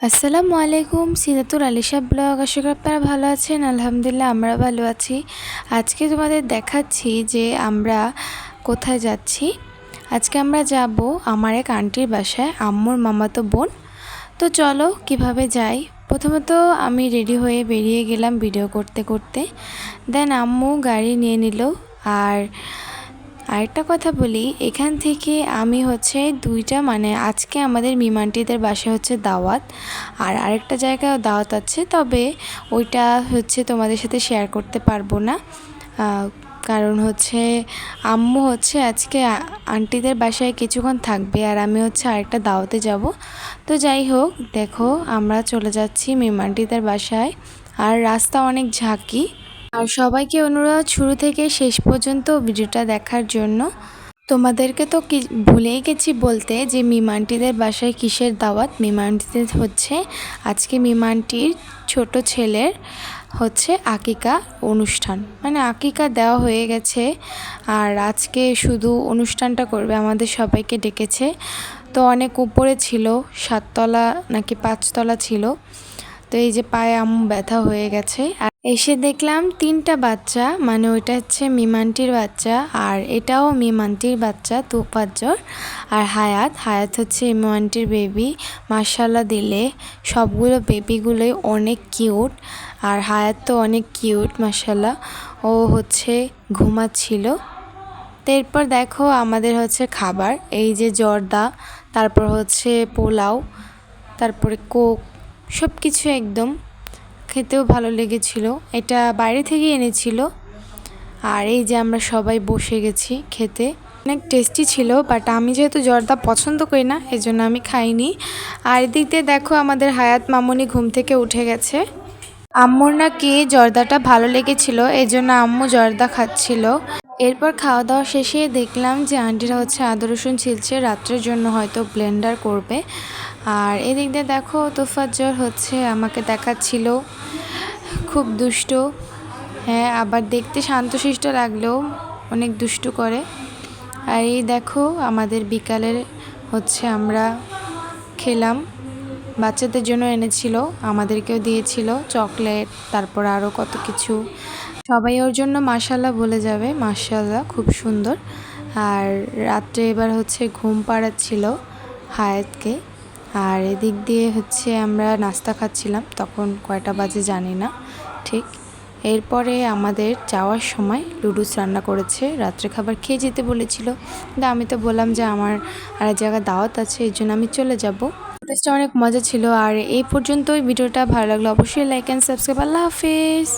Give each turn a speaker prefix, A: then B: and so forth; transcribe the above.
A: আসসালামু আলাইকুম, সিরাতুল আলিশা ব্লগ। আশা করি আপনারা ভালো আছেন। আলহামদুলিল্লাহ আমরা ভালো আছি। আজকে তোমাদের দেখাচ্ছি যে আমরা কোথায় যাচ্ছি। আজকে আমরা যাব আমার এক আন্টির বাসায়, আম্মুর মামাতো বোন। তো চলো কিভাবে যাই। প্রথমত আমি রেডি হয়ে বেরিয়ে গেলাম ভিডিও করতে করতে। দেন আম্মু গাড়ি নিয়ে নিল। আর আরেকটা কথা বলি, এখান থেকে আমি দুইটা আজকে আমাদের মিমান্টিদের বাসায় দাওয়াত, আর আরেকটা জায়গায় দাওয়াত আছে, তবে ওইটা তোমাদের সাথে শেয়ার করতে পারবো না। কারণ আম্মু আজকে আন্টিদের বাসায় কিছুক্ষণ থাকবে, আর আমি আরেকটা দাওয়াতে যাব। তো যাই হোক, দেখো আমরা চলে যাচ্ছি মিমান্টিদের বাসায়। আর রাস্তা অনেক ঝাঁকি। আর সবাইকে অনুরোধ শুরু থেকে শেষ পর্যন্ত ভিডিওটা দেখার জন্য। তোমাদেরকে তো ভুলেই গেছি বলতে যে মিমান্টিদের বাসায় কিসের দাওয়াত। মিমান্টিদের আজকে মিমান্টির ছোট ছেলের আকিকা অনুষ্ঠান, আকিকা দেওয়া হয়ে গেছে। আর আজকে শুধু অনুষ্ঠানটা করবে, আমাদের সবাইকে ডেকেছে। তো অনেক উপরে ছিল, 7 তলা নাকি 5 তলা ছিল। তো এই যে পায়ে আম্মু ব্যথা হয়ে গেছে। আর এসে দেখলাম 3টা বাচ্চা, ওইটা মিমান্টির বাচ্চা, আর এটাও মিমান্টির বাচ্চা তোফাজ্জল। আর হায়াত মিমান্টির বেবি। মাশাআল্লাহ দিলে সবগুলো বেবিগুলোই অনেক কিউট। আর হায়াত তো অনেক কিউট মাশাআল্লাহ। ও ঘুমাচ্ছিল। তো এরপর দেখো আমাদের খাবার, এই যে জর্দা, তারপর পোলাও, তারপরে কোক, সব কিছু একদম খেতেও ভালো লেগেছিল। এটা বাইরে থেকে এনেছিল। আর এই যে আমরা সবাই বসে গেছি খেতে। অনেক টেস্টি ছিল, বাট আমি যেহেতু জর্দা পছন্দ করি না, এজন্য আমি খাইনি। আর এদিক দিয়ে দেখো আমাদের হায়াত মামুনি ঘুম থেকে উঠে গেছে। আম্মুর নাকি জর্দাটা ভালো লেগেছিল, এজন্য আম্মু জর্দা খাচ্ছিল। এরপর খাওয়া দাওয়া শেষে দেখলাম যে আন্টিরা আদা রসুন ছিলছে, রাত্রের জন্য হয়তো ব্লেন্ডার করবে। আর এদিক দিয়ে দেখো তোফাজ্জল আমাকে দেখাচ্ছিল, খুব দুষ্ট। হ্যাঁ, আবার দেখতে শান্তশিষ্ট লাগলেও অনেক দুষ্টু করে। আর এই দেখো আমাদের বিকালের আমরা খেলাম। বাচ্চাদের জন্য এনেছিল, আমাদেরকেও দিয়েছিল চকলেট, তারপর আরও কত কিছু। সবাই ওর জন্য মাশাআল্লাহ বলে যাবে। মাশাআল্লাহ খুব সুন্দর। আর রাত্রে এবার ঘুম পাড়াচ্ছিল হায়াতকে। আর এদিক দিয়ে আমরা নাস্তা খাচ্ছিলাম, তখন কয়টা বাজে জানি না ঠিক। এরপরে আমাদের যাওয়ার সময় লুডুস রান্না করেছে, রাত্রে খাবার খেয়ে যেতে বলেছিল। কিন্তু আমি তো বললাম যে আমার আর এক জায়গায় দাওয়াত আছে, এই জন্য আমি চলে যাব। লুডুসটা অনেক মজা ছিল। আর এই পর্যন্তই ভিডিওটা ভালো লাগলো অবশ্যই like and subscribe. Allah Hafiz.